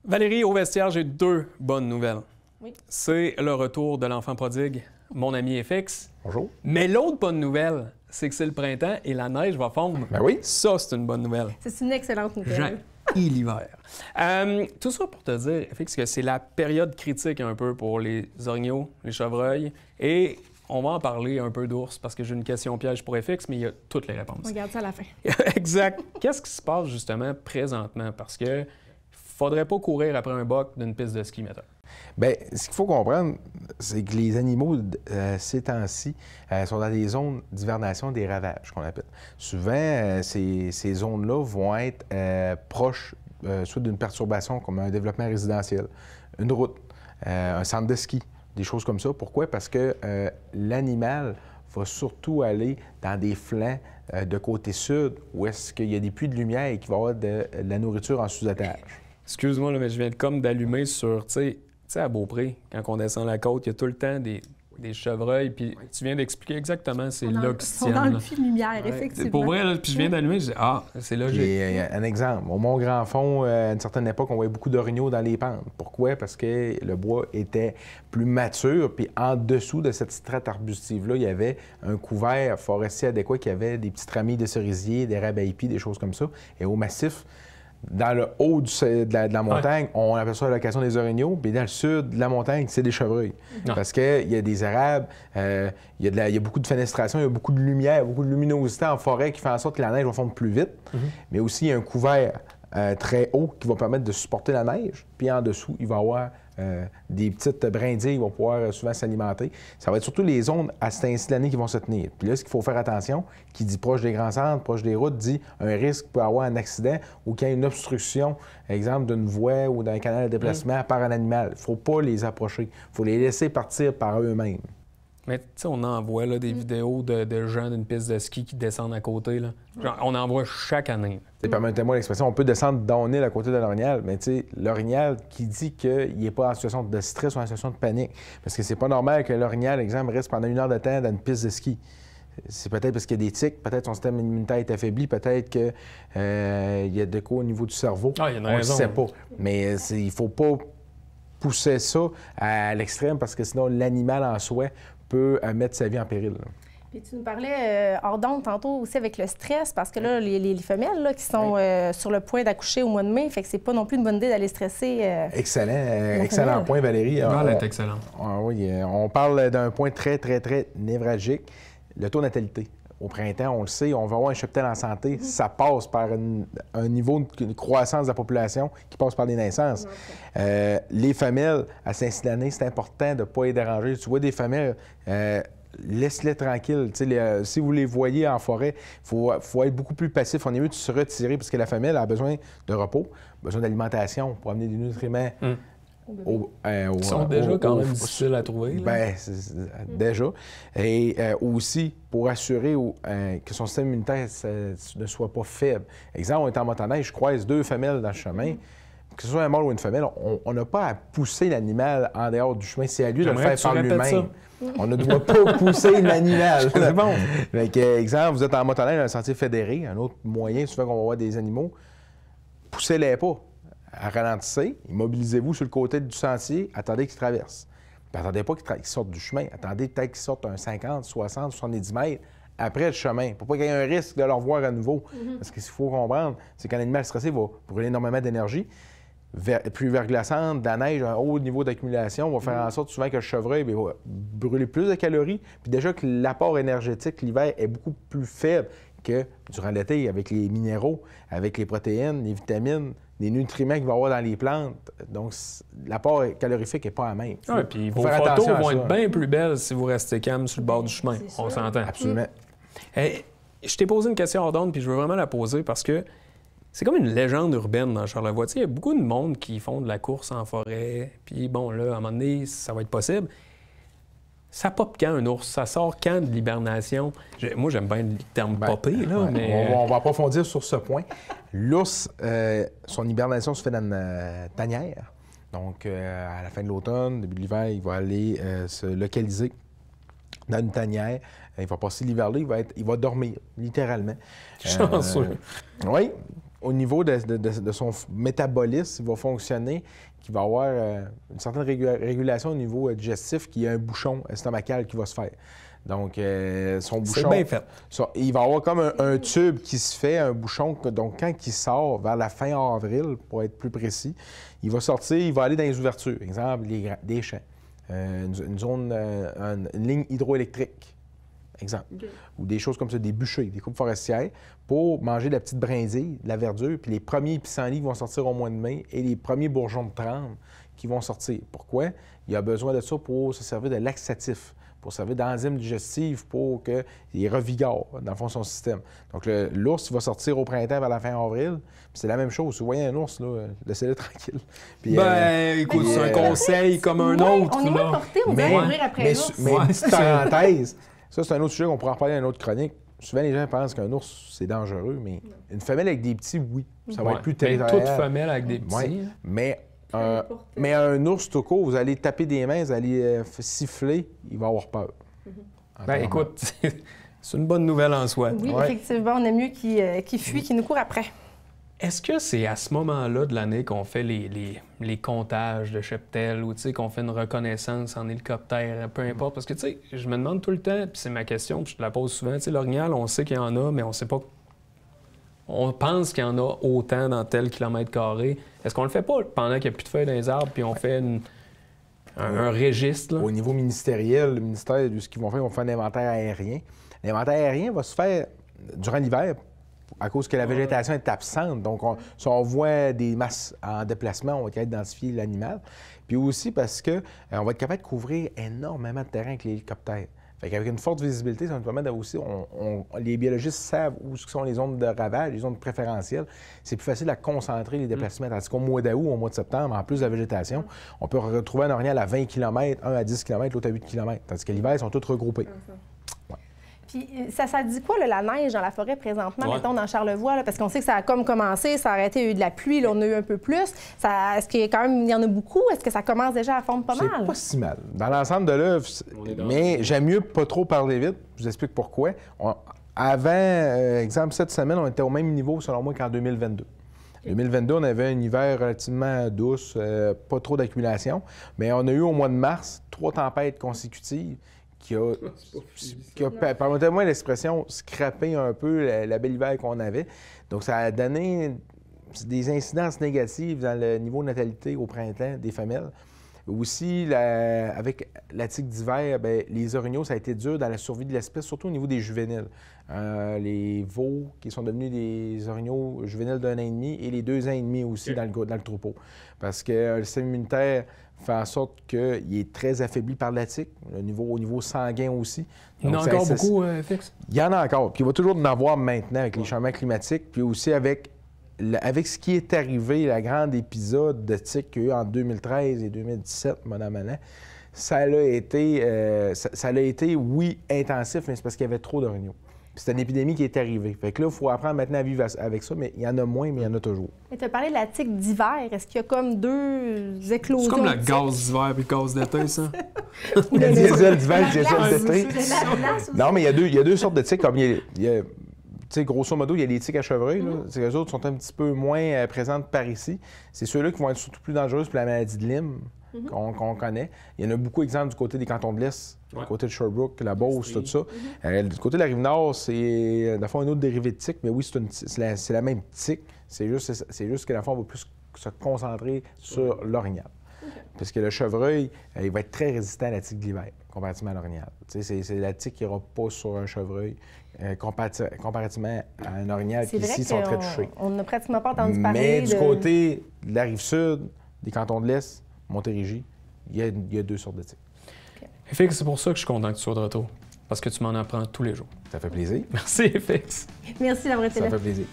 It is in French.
Valérie, au vestiaire, j'ai deux bonnes nouvelles. Oui. C'est le retour de l'enfant prodigue, mon ami FX. Bonjour. Mais l'autre bonne nouvelle, c'est que c'est le printemps et la neige va fondre. Ben oui. Ça, c'est une bonne nouvelle. C'est une excellente nouvelle. J'haïs l'hiver. Tout ça pour te dire, FX, que c'est la période critique un peu pour les orignaux, les chevreuils. Et on va en parler un peu d'ours parce que j'ai une question piège pour FX, mais il y a toutes les réponses. On regarde ça à la fin. Exact. Qu'est-ce qui se passe justement présentement? Parce que faudrait pas courir après un boc d'une piste de ski, mettons. Bien, ce qu'il faut comprendre, c'est que les animaux, ces temps-ci, sont dans des zones d'hivernation des ravages, qu'on appelle. Souvent, ces zones-là vont être proches soit d'une perturbation comme un développement résidentiel, une route, un centre de ski, des choses comme ça. Pourquoi? Parce que l'animal va surtout aller dans des flancs de côté sud où est-ce qu'il y a des puits de lumière et qu'il va y avoir de la nourriture en sous-étage. Excuse-moi, là, mais je viens comme d'allumer sur, tu sais, à Beaupré, quand on descend la côte, il y a tout le temps des chevreuils, puis tu viens d'expliquer exactement c'est là qu'ils se Ils sont dans tiennent. le puits de lumière, effectivement. Pour vrai, là, puis je viens d'allumer, je dis, ah, c'est logique. Et, un exemple, au Mont-Grand-Fond, à une certaine époque, on voyait beaucoup d'orignaux dans les pentes. Pourquoi? Parce que le bois était plus mature, puis en dessous de cette strate arbustive-là, il y avait un couvert forestier adéquat qui avait des petites ramilles de cerisier, des rabailles, des choses comme ça. Et au massif, dans le haut de la montagne, on appelle ça la location des orignaux, puis dans le sud de la montagne, c'est des chevreuils. Parce qu'il y a des érables, il y a beaucoup de fenestration, il y a beaucoup de lumière, beaucoup de luminosité en forêt qui fait en sorte que la neige va fondre plus vite. Mais aussi, il y a un couvert très haut qui va permettre de supporter la neige. Puis en dessous, il va y avoir des petites brindilles, ils vont pouvoir souvent s'alimenter. Ça va être surtout les zones à cet ainsi de l'année qui vont se tenir. Puis là, ce qu'il faut faire attention, qui dit proche des grands centres, proche des routes, dit un risque peut avoir un accident ou qu'il y ait une obstruction, exemple d'une voie ou d'un canal de déplacement par un animal. Il ne faut pas les approcher. Il faut les laisser partir par eux-mêmes. Mais tu sais, on en voit là, des vidéos de gens d'une piste de ski qui descendent à côté. Là. Genre, on en voit chaque année. Permettez-moi l'expression, on peut descendre downhill à côté de l'orignal, mais tu sais, l'orignal qui dit qu'il n'est pas en situation de stress ou en situation de panique. Parce que c'est pas normal que l'orignal, exemple, reste pendant 1 heure de temps dans une piste de ski. C'est peut-être parce qu'il y a des tics, peut-être son système immunitaire est affaibli, peut-être qu'il y a de quoi au niveau du cerveau. Ah, il y a une on ne raison. sait pas. Mais il ne faut pas pousser ça à l'extrême parce que sinon l'animal en soi peut mettre sa vie en péril. Puis tu nous parlais hors d'onde tantôt aussi avec le stress, parce que là, les femelles là, qui sont sur le point d'accoucher au mois de mai, fait que c'est pas non plus une bonne idée d'aller stresser. Excellent point, Valérie. Elle est excellente. Oui, on parle d'un point très, très, très névralgique, le taux de natalité. Au printemps, on le sait, on va avoir un cheptel en santé. Ça passe par un niveau de croissance de la population qui passe par les naissances. Les femelles, à Saint-Cyr, c'est important de ne pas les déranger. Tu vois des femelles, laisse-les tranquilles. Si vous les voyez en forêt, il faut être beaucoup plus passif. On est mieux de se retirer parce que la femelle a besoin de repos, besoin d'alimentation pour amener des nutriments. Ils sont déjà quand même difficiles à trouver. Bien, déjà. Et aussi pour assurer que son système immunitaire ne soit pas faible. Exemple, on est en motoneige, je croise 2 femelles dans le chemin. Que ce soit un mâle ou une femelle, on n'a pas à pousser l'animal en dehors du chemin. C'est à lui de le faire par lui-même. On ne doit pas pousser l'animal. C'est bon. Exemple, vous êtes en motoneige dans un sentier fédéré, un autre moyen, souvent qu'on va voir des animaux, poussez-les pas. Ralentissez, immobilisez-vous sur le côté du sentier, attendez qu'ils traversent. Puis attendez pas qu'ils sortent du chemin, attendez peut-être qu'ils sortent un 50, 60, 70 mètres après le chemin, pour pas qu'il y ait un risque de le revoir à nouveau. Parce que ce qu'il faut comprendre, c'est qu'un animal stressé va brûler énormément d'énergie. Plus verglaçante, de la neige, un haut niveau d'accumulation va faire en sorte souvent que le chevreuil va brûler plus de calories. Puis déjà que l'apport énergétique l'hiver est beaucoup plus faible que durant l'été avec les minéraux, avec les protéines, les vitamines, les nutriments qu'il va y avoir dans les plantes. Donc, l'apport calorifique n'est pas la même. Oui, puis vos photos vont être bien plus belles si vous restez calme sur le bord du chemin. On s'entend. Absolument. Hey, je t'ai posé une question hors d'onde, puis je veux vraiment la poser parce que c'est comme une légende urbaine dans Charlevoix. Il y a beaucoup de monde qui font de la course en forêt, puis bon, là, à un moment donné, ça va être possible. Ça pop quand, un ours? Ça sort quand de l'hibernation? Moi, j'aime bien le terme popper, là, ouais, mais... On va approfondir sur ce point. L'ours, son hibernation se fait dans une tanière. Donc, à la fin de l'automne, début de l'hiver, il va aller se localiser dans une tanière. Il va passer l'hiver là, il va dormir, littéralement. Chanceux. Oui. au niveau de son métabolisme, il va fonctionner, qu'il va avoir une certaine régulation au niveau digestif, qu'il y a un bouchon estomacal qui va se faire. Donc, son bouchon... C'est bien fait. Il va avoir comme un tube qui se fait, un bouchon. Donc, quand il sort vers la fin avril, pour être plus précis, il va sortir, il va aller dans les ouvertures. Exemple, des champs, une zone, une ligne hydroélectrique. Exemple. Okay. Ou des choses comme ça, des bûchers, des coupes forestières, pour manger de la petite brindille, de la verdure, puis les premiers pissenlits qui vont sortir au mois de mai et les premiers bourgeons de trempe qui vont sortir. Pourquoi? Il a besoin de ça pour se servir de laxatif, pour servir d'enzymes digestives pour qu'il revigore, dans le fond, son système. Donc, l'ours, il va sortir au printemps vers la fin avril, puis c'est la même chose. Si vous voyez un ours, là, laissez-le tranquille. Puis, écoute, c'est un conseil comme un autre. On est moins porté, on va mourir après l'ours. Mais une petite parenthèse, ça, c'est un autre sujet qu'on pourra en reparler dans une autre chronique. Souvent, les gens pensent qu'un ours, c'est dangereux, mais une femelle avec des petits, oui. Ça va être plus territorial. Toute femelle avec des petits. Ouais. Mais un ours tout court, vous allez taper des mains, vous allez siffler, il va avoir peur. Écoute, c'est une bonne nouvelle en soi. Oui, effectivement, on aime mieux qu'il fuit, qu'il nous court après. Est-ce que c'est à ce moment-là de l'année qu'on fait les comptages de cheptel ou qu'on fait une reconnaissance en hélicoptère, peu importe? Parce que je me demande tout le temps, puis c'est ma question, puis je te la pose souvent, l'orignal, on sait qu'il y en a, mais on sait pas. On pense qu'il y en a autant dans tel kilomètre carré. Est-ce qu'on le fait pas pendant qu'il n'y a plus de feuilles dans les arbres, puis on fait un registre? Là? Au niveau ministériel, le ministère, ce qu'ils vont faire, ils vont faire un inventaire aérien. L'inventaire aérien va se faire durant l'hiver, à cause que la végétation est absente. Donc, si on voit des masses en déplacement, on va être capable d'identifier l'animal. Puis aussi parce qu'on va être capable de couvrir énormément de terrain avec l'hélicoptère. Fait qu'avec une forte visibilité, ça nous permet aussi, les biologistes savent où sont les zones de ravage, les zones préférentielles. C'est plus facile à concentrer les déplacements. Tandis qu'au mois d'août, au mois de septembre, en plus de la végétation, on peut retrouver un orignal à 20 km, un à 10 km, l'autre à 8 km. Tandis que l'hiver, ils sont tous regroupés. Puis ça dit quoi, là, la neige dans la forêt présentement, mettons, dans Charlevoix? Là, parce qu'on sait que ça a comme commencé, ça a arrêté, il y a eu de la pluie, là, on a eu un peu plus. Est-ce qu'il y a quand même, il y en a beaucoup? Est-ce que ça commence déjà à fondre pas mal? C'est pas si mal. Dans l'ensemble de l'œuvre, mais j'aime mieux pas trop parler vite. Je vous explique pourquoi. Avant, exemple, cette semaine, on était au même niveau, selon moi, qu'en 2022. En 2022, on avait un hiver relativement douce, pas trop d'accumulation. Mais on a eu au mois de mars 3 tempêtes consécutives qui a permettez-moi l'expression, scrappé un peu la belle hiver qu'on avait. Donc, ça a donné des incidences négatives dans le niveau de natalité au printemps des femelles. Aussi, avec la tique d'hiver, les orignaux, ça a été dur dans la survie de l'espèce, surtout au niveau des juvéniles. Les veaux qui sont devenus des orignaux juvéniles d'1 an et demi et les 2 ans et demi aussi dans le troupeau. Parce que le système immunitaire fait en sorte qu'il est très affaibli par la tique, au niveau sanguin aussi. Il y en a encore beaucoup, Fix? Il y en a encore. Puis il va toujours en avoir maintenant avec les changements climatiques, puis aussi avec ce qui est arrivé, la grande épisode de tique qu'il y a eu en 2013 et 2017, Madame Alain, ça a été, oui, intensif, mais c'est parce qu'il y avait trop d'orignaux. C'est une épidémie qui est arrivée. Fait que là, il faut apprendre maintenant à vivre avec ça, mais il y en a moins, mais il y en a toujours. Tu as parlé de la tique d'hiver. Est-ce qu'il y a comme 2 éclosions? C'est comme le gaz d'hiver puis le gaz d'été, ça? Le diesel d'hiver, le diesel d'été. Non, mais il y a deux sortes de tiques. Comme il y a grosso modo, il y a les tiques à chevreuil. Les autres sont un petit peu moins présentes par ici. C'est ceux-là qui vont être surtout plus dangereux pour la maladie de Lyme. Qu'on connaît. Il y en a beaucoup d'exemples du côté des cantons de l'Est, du côté de Sherbrooke, la Beauce, tout ça. Du côté de la Rive-Nord, c'est dans le fond un autre dérivé de tique, mais oui, c'est la même tique. C'est juste que la fond, on va plus se concentrer sur l'orignal. Parce que le chevreuil, il va être très résistant à la tique de l'hiver, comparativement à l'orignal. C'est la tique qui n'ira pas sur un chevreuil, comparativement à un orignal qui, ici, sont très touchés. On n'a pratiquement pas entendu parler du côté de la Rive-Sud, des cantons de l'Est, Montérégie, il y a 2 sortes de tiques. FX, c'est pour ça que je suis content que tu sois de retour. Parce que tu m'en apprends tous les jours. Ça fait plaisir. Merci, FX. Merci d'avoir été là. Ça fait plaisir.